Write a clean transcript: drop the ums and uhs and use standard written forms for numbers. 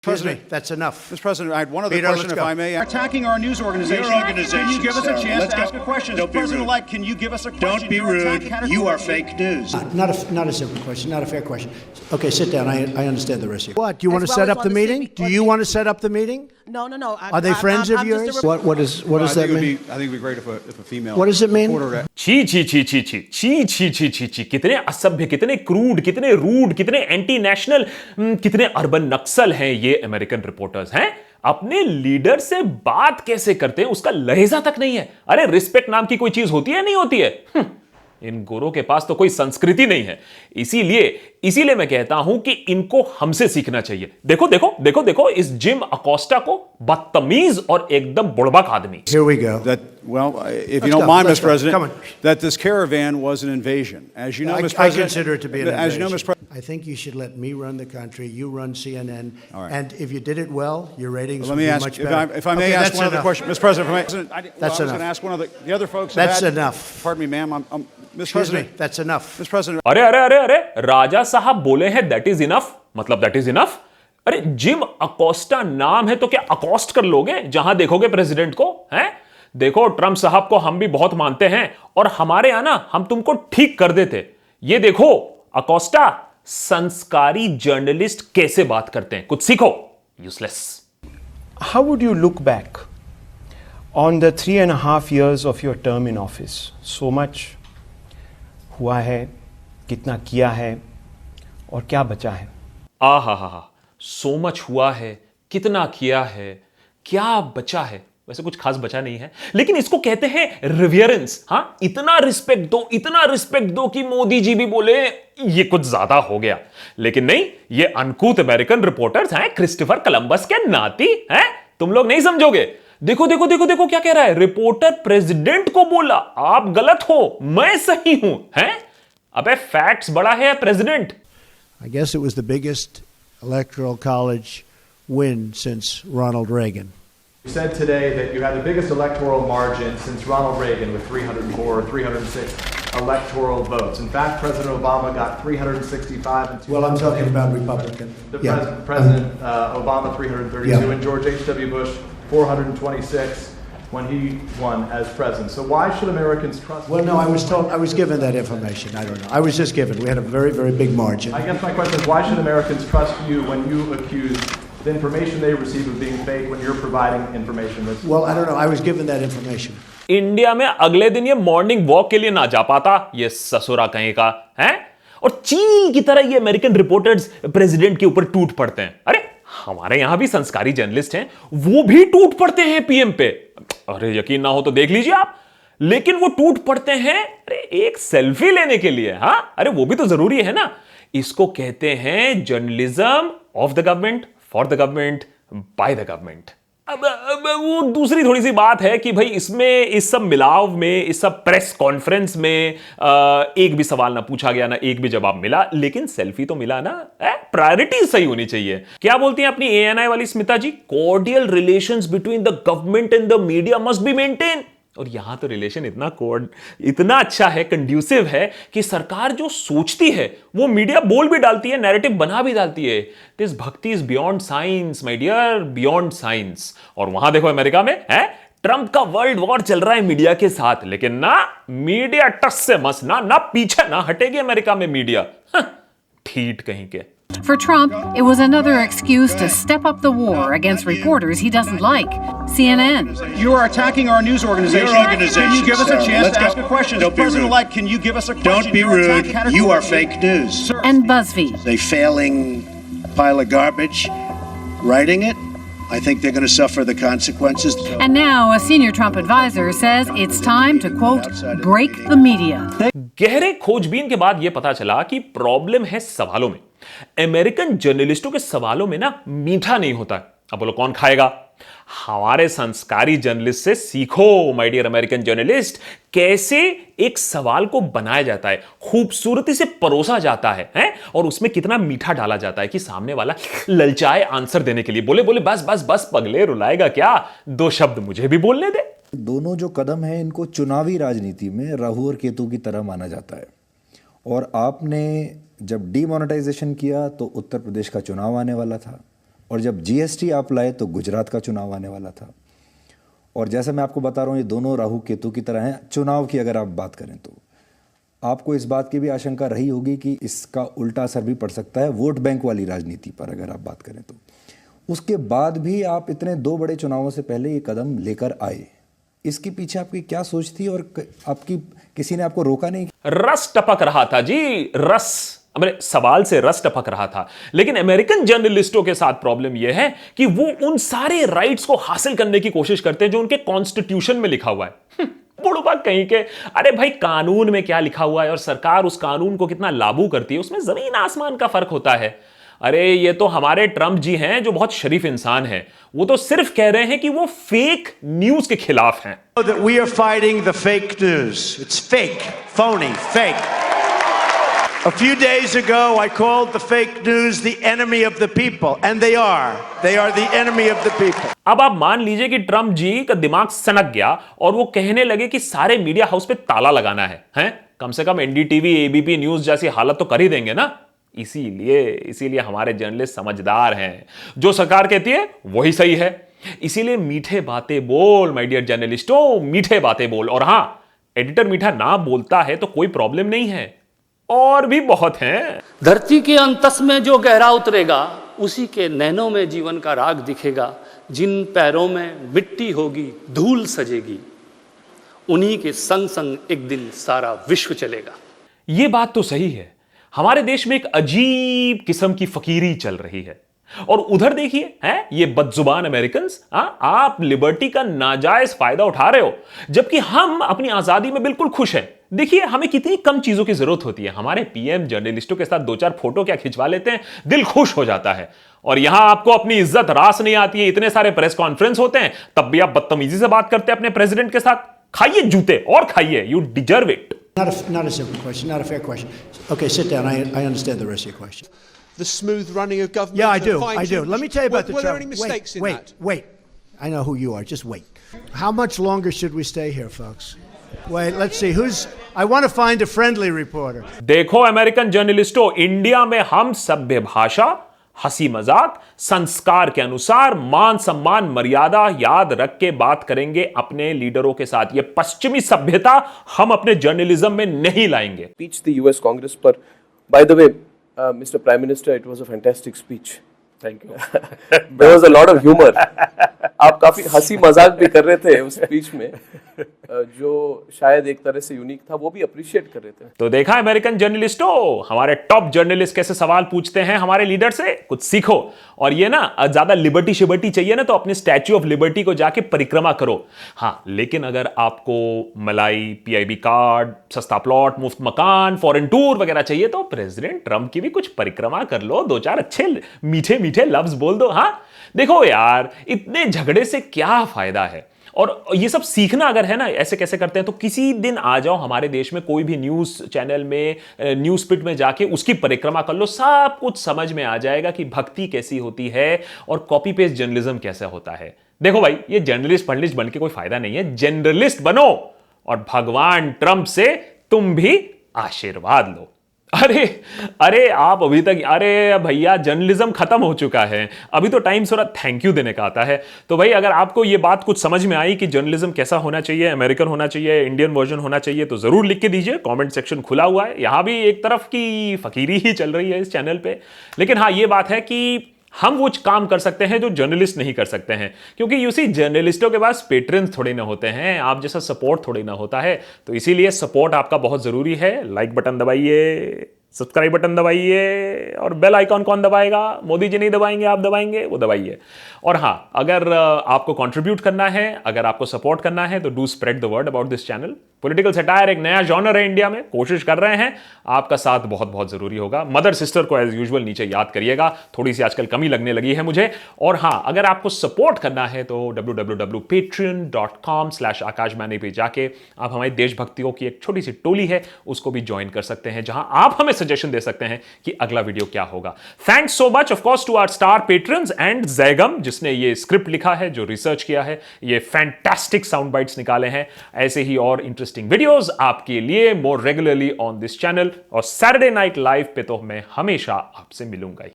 President, that's enough. Mr. President, I had one other Peter, question, let's if go. I may. Attacking our news organization. Your organization. Can you give us a chance Let's to go. ask a question? Don't be President-elect, rude. can you give us a question? Don't be You're rude. attacking You are categorically. fake news. Not a simple question, not a fair question. Okay, sit down. I understand the rest of you. What? Do you want to As set well up as the on the meeting? civic- Do you want to set up the meeting? No. Are they friends of I'm yours? just a What does that mean? I think it would be great if a female. What does it mean? reporter- छी छी छी छी छी छी छी छी छी छी कितने असभ्य, कितने क्रूड, कितने रूड, कितने एंटी नेशनल, कितने अर्बन नक्सल हैं ये अमेरिकन रिपोर्टर्स हैं। अपने लीडर से बात कैसे करते हैं उसका लहजा तक नहीं है। अरे रिस्पेक्ट नाम की कोई चीज होती है, नहीं होती है? इन गोरों के पास तो कोई संस्कृति नहीं है। इसीलिए मैं कहता हूं कि इनको हमसे सीखना चाहिए। देखो इस जिम अकोस्टा को, बदतमीज और एकदम बुड़बक आदमी। Here we go. Well, if you Let's don't go, mind, let's Mr. go. President, Come on. that this caravan was an invasion. As you know, Mr. I President. consider it to be an As you know, invasion. Mr. President. I think you should let me run the country. You run CNN. All right. And if you did it well, your ratings Let would me be ask, much better. if I may Okay, ask that's one other enough. question, Mr. President. If I may, I That's was going enough. to ask one other. The other folks. That's have had, enough. Pardon me, ma'am. Mr. Excuse President. me, that's enough. Mr. President. अरे राजा साहब बोले हैं that is enough, मतलब that is enough. अरे Jim Acosta नाम है तो क्या अकोस्ट कर लोगे जहां देखोगे प्रेसिडेंट को? हैं? देखो ट्रंप साहब को हम भी बहुत मानते हैं और हमारे यहां ना हम तुमको ठीक कर देते। ये देखो अकोस्टा, संस्कारी जर्नलिस्ट कैसे बात करते हैं, कुछ सीखो। Useless. How would you look back on the 3.5 years of your term in office? So much हुआ है, कितना किया है और क्या बचा है? हा, सो मच हुआ है, कितना किया है, क्या बचा है? वैसे कुछ खास बचा नहीं है, लेकिन इसको कहते हैं रिवियरेंस। हाँ, इतना रिस्पेक्ट दो कि मोदी जी भी बोले ये कुछ ज्यादा हो गया। लेकिन नहीं, ये अनकूथ अमेरिकन रिपोर्टर्स हैं क्रिस्टोफर कोलंबस के नाती हैं। तुम लोग नहीं समझोगे। देखो क्या कह रहा है। रिपोर्टर प्रेसिडेंट को बोला आप गलत हो, मैं सही हूं। हैं? अबे फैक्ट्स बड़ा है president. I guess it was the biggest electoral college win since Ronald Reagan. You said today that you had the biggest electoral margin since Ronald Reagan with 304 or 306 electoral votes. In fact, President Obama got 365 and Well, I'm talking about Republican. President Obama 332 Yeah. and George H.W. Bush 426 when he won as president. So why should Americans trust? Well, no, I was given that information. I don't know. I was just given. We had a very, very big margin. I guess my question is, why should Americans trust you when you accuse the information they receive of being fake when you're providing information that's... Well, I don't know. I was given that information. India में अगले दिन ये morning walk के लिए ना जा पाता, ये ससुरा कहीं का है। और चील की तरह ये अमेरिकन रिपोर्टर्स प्रेसिडेंट के ऊपर टूट पड़ते हैं। अरे हमारे यहां भी संस्कारी जर्नलिस्ट हैं, वो भी टूट पड़ते हैं पीएम पे। अरे यकीन ना हो तो देख लीजिए आप। लेकिन वो टूट पड़ते हैं अरे एक सेल्फी लेने के लिए। हाँ, अरे वो भी तो जरूरी है ना। इसको कहते हैं journalism of the government, for the government, by the government. अब वो दूसरी थोड़ी सी बात है कि भाई इसमें, इस सब मिलाव में, इस सब प्रेस कॉन्फ्रेंस में एक भी सवाल ना पूछा गया, ना एक भी जवाब मिला, लेकिन सेल्फी तो मिला ना। प्रायोरिटी सही होनी चाहिए। क्या बोलती हैं अपनी एएनआई वाली Smita ji? Cordial relations between the government and the media must be maintain. और यहां तो रिलेशन इतना अच्छा है, कंड्यूसिव है कि सरकार जो सोचती है वो मीडिया बोल भी डालती है, नैरेटिव बना भी डालती है। This bhakti is beyond science my dear, beyond science. और वहां देखो अमेरिका में है ट्रंप का वर्ल्ड वॉर चल रहा है मीडिया के साथ, लेकिन ना मीडिया टस से मस ना पीछे ना हटेगी अमेरिका में मीडिया। ठीठ कहीं के। For Trump, it was another excuse to step up the war against reporters he doesn't like. CNN. You are attacking our news organization. Your organization, Can you give us a sir. chance Let's to go. ask a question? Don't be rude. President-elect, can you give us a question? Don't be You're rude. attacking You are categorically. fake news. Sir. And BuzzFeed. A failing pile of garbage. Writing it, I think they're going to suffer the consequences. And now a senior Trump advisor says it's time to, quote, break the media. गहरे खोजबीन के बाद यह पता चला कि problem है सवालों में। अमेरिकन जर्नलिस्टों के सवालों में ना मीठा नहीं होता। अब बोलो कौन खाएगा? हमारे संस्कारी जर्नलिस्ट से सीखो माय डियर अमेरिकन जर्नलिस्ट, कैसे एक सवाल को बनाया जाता है, खूबसूरती से परोसा जाता है, और उसमें कितना मीठा डाला जाता है कि सामने वाला ललचाए आंसर देने के लिए। बोले बस पगले, रुलाएगा क्या? 2 शब्द मुझे भी बोलने दे। दोनों जो कदम हैं इनको चुनावी राजनीति में राहु और केतु की तरह माना जाता है। और आपने जब डीमोनेटाइजेशन किया तो उत्तर प्रदेश का चुनाव आने वाला था, और जब जीएसटी आप लाए तो गुजरात का चुनाव आने वाला था। और जैसा मैं आपको बता रहा हूँ, ये दोनों राहु केतु की तरह हैं। चुनाव की अगर आप बात करें तो आपको इस बात की भी आशंका रही होगी कि इसका उल्टा असर भी पड़ सकता है वोट बैंक वाली राजनीति पर, अगर आप बात करें तो। उसके बाद भी आप इतने 2 बड़े चुनावों से पहले ये कदम लेकर आए, इसके पीछे आपकी क्या सोच थी और आपकी किसी ने आपको रोका नहीं? रस टपक रहा था जी, रस। मेरे सवाल से रस टपक रहा था। लेकिन अमेरिकन जर्नलिस्टों के साथ प्रॉब्लम यह है कि वो उन सारे राइट्स को हासिल करने की कोशिश करते हैं जो उनके कॉन्स्टिट्यूशन में लिखा हुआ है। बुढ़बा कहीं के, अरे भाई कानून में क्या लिखा हुआ है और सरकार उस कानून को कितना लागू करती है, उसमें जमीन आसमान का फर्क होता है। अरे ये तो हमारे ट्रंप जी हैं जो बहुत शरीफ इंसान हैं, वो तो सिर्फ कह रहे हैं कि वो फेक न्यूज के खिलाफ हैं। That we are fighting the fake news. It's fake, phony, fake. A few days ago, I called the fake news the enemy of the people, and they are. They are the enemy of the people. अब आप मान लीजिए कि Trump जी का दिमाग सनक गया और वो कहने लगे कि सारे मीडिया हाउस पे ताला लगाना है, हैं? कम से कम एनडीटीवी, एबीपी न्यूज जैसी हालत तो कर ही देंगे ना। इसीलिए हमारे जर्नलिस्ट समझदार हैं, जो सरकार कहती है वही सही है। इसीलिए मीठे बातें बोल माय डियर जर्नलिस्टों, मीठे बातें बोल। और हां, एडिटर मीठा ना बोलता है तो कोई प्रॉब्लम नहीं है, और भी बहुत हैं। धरती के अंतस में जो गहरा उतरेगा, उसी के नैनों में जीवन का राग दिखेगा। जिन पैरों में मिट्टी होगी, धूल सजेगी, उन्हीं के संग संग एक दिन सारा विश्व चलेगा। यह बात तो सही है। हमारे देश में एक अजीब किस्म की फकीरी चल रही है, और उधर देखिए हैं ये बदजुबान अमेरिकन्स, आप लिबर्टी का नाजायज फायदा उठा रहे हो, जबकि हम अपनी आजादी में बिल्कुल खुश हैं। देखिए हमें कितनी कम चीजों की जरूरत होती है, हमारे पीएम जर्नलिस्टों के साथ 2-4 फोटो क्या खिंचवा लेते हैं, दिल खुश हो जाता है। और यहां आपको अपनी इज्जत रास नहीं आती है, इतने सारे प्रेस कॉन्फ्रेंस होते हैं, तब भी आप बदतमीजी से बात करते हैं अपने प्रेसिडेंट के साथ। खाइए जूते और खाइए, you deserve it. Not a simple question, not a fair question. Okay, sit down. I understand the rest of your question. The smooth running of government. Yeah, I and do. fine-tuning. Let me tell you about the Were there trouble. any mistakes in that? Wait. I know who you are. Just wait. How much longer should we stay here, folks? Wait, let's see. I want to find a friendly reporter. देखो American जर्नलिस्टों, India में हम सभ्य भाषा, हंसी मजाक, संस्कार के अनुसार मान सम्मान मर्यादा याद रख के बात करेंगे अपने लीडरों के साथ। ये पश्चिमी सभ्यता हम अपने जर्नलिज्म में नहीं लाएंगे। Speech the US Congress पर, by the way, Mr. Prime Minister, it was a fantastic speech. Thank you. There was a lot of humor. आप काफी हंसी मजाक भी कर रहे थे उस स्पीच में, जो शायद एक तरह से यूनिक था, वो भी अप्रिशिएट कर रहे थे। तो देखा अमेरिकन जर्नलिस्टों, हमारे टॉप जर्नलिस्ट कैसे सवाल पूछते हैं हमारे लीडर से, कुछ सीखो। और ये ना ज्यादा लिबर्टी शिबर्टी चाहिए ना, तो अपने स्टैच्यू ऑफ लिबर्टी को जाके परिक्रमा करो। हाँ, लेकिन अगर आपको मलाई, पीआईबी कार्ड, सस्ता प्लॉट, मुफ्त मकान, फॉरेन टूर वगैरह चाहिए, तो प्रेसिडेंट ट्रंप की भी कुछ परिक्रमा कर लो, 2-4 अच्छे मीठे मीठे लफ्ज बोल दो। हाँ देखो यार, इतने झगड़े से क्या फायदा है। और ये सब सीखना अगर है ना, ऐसे कैसे करते हैं, तो किसी दिन आ जाओ हमारे देश में कोई भी न्यूज चैनल में, न्यूज पिट में जाके उसकी परिक्रमा कर लो, सब कुछ समझ में आ जाएगा कि भक्ति कैसी होती है और कॉपी पेस्ट जर्नलिज्म कैसा होता है। देखो भाई, ये जर्नलिस्ट फर्नलिस्ट बन के कोई फायदा नहीं है, जनरलिस्ट बनो और भगवान ट्रंप से तुम भी आशीर्वाद लो। अरे आप अभी तक, अरे भैया जर्नलिज्म खत्म हो चुका है, अभी तो टाइम थोड़ा थैंक यू देने का आता है। तो भाई अगर आपको ये बात कुछ समझ में आई कि जर्नलिज्म कैसा होना चाहिए, अमेरिकन होना चाहिए, इंडियन वर्जन होना चाहिए, तो जरूर लिख के दीजिए, कमेंट सेक्शन खुला हुआ है। यहां भी एक तरफ की फकीरी ही चल रही है इस चैनल पे, लेकिन हाँ ये बात है कि हम वो काम कर सकते हैं जो जर्नलिस्ट नहीं कर सकते हैं, क्योंकि यूसी जर्नलिस्टों के पास पेट्रन्स थोड़े ना होते हैं, आप जैसा सपोर्ट थोड़ी ना होता है। तो इसीलिए सपोर्ट आपका बहुत जरूरी है। लाइक बटन दबाइए, सब्सक्राइब बटन दबाइए, और बेल आइकॉन कौन दबाएगा? मोदी जी नहीं दबाएंगे, आप दबाएंगे, वो दबाइए। और हाँ, अगर आपको कंट्रीब्यूट करना है, अगर आपको सपोर्ट करना है, तो do spread the word about this channel. Political satire एक नया जॉनर है इंडिया में, कोशिश कर रहे हैं, आपका साथ बहुत बहुत जरूरी होगा। मदर सिस्टर को एज यूजुअल नीचे याद करिएगा, थोड़ी सी आजकल कमी लगने लगी है मुझे। और हाँ, अगर आपको सपोर्ट करना है तो www.patreon.com/आकाशवाणी पे जाके आप हमारी देशभक्तियों की एक छोटी सी टोली है, उसको भी ज्वाइन कर सकते हैं, जहां आप हमें सजेशन दे सकते हैं कि अगला वीडियो क्या होगा। Thanks so much of course to our star patrons and Zaigham, जिसने ये स्क्रिप्ट लिखा है, जो रिसर्च किया है, ये फैंटास्टिक साउंड बाइट्स निकाले हैं। ऐसे ही और इंटरेस्टिंग वीडियोस आपके लिए मोर रेगुलरली ऑन दिस चैनल, और सैटरडे नाइट लाइव पे तो मैं हमेशा आपसे मिलूंगा ही।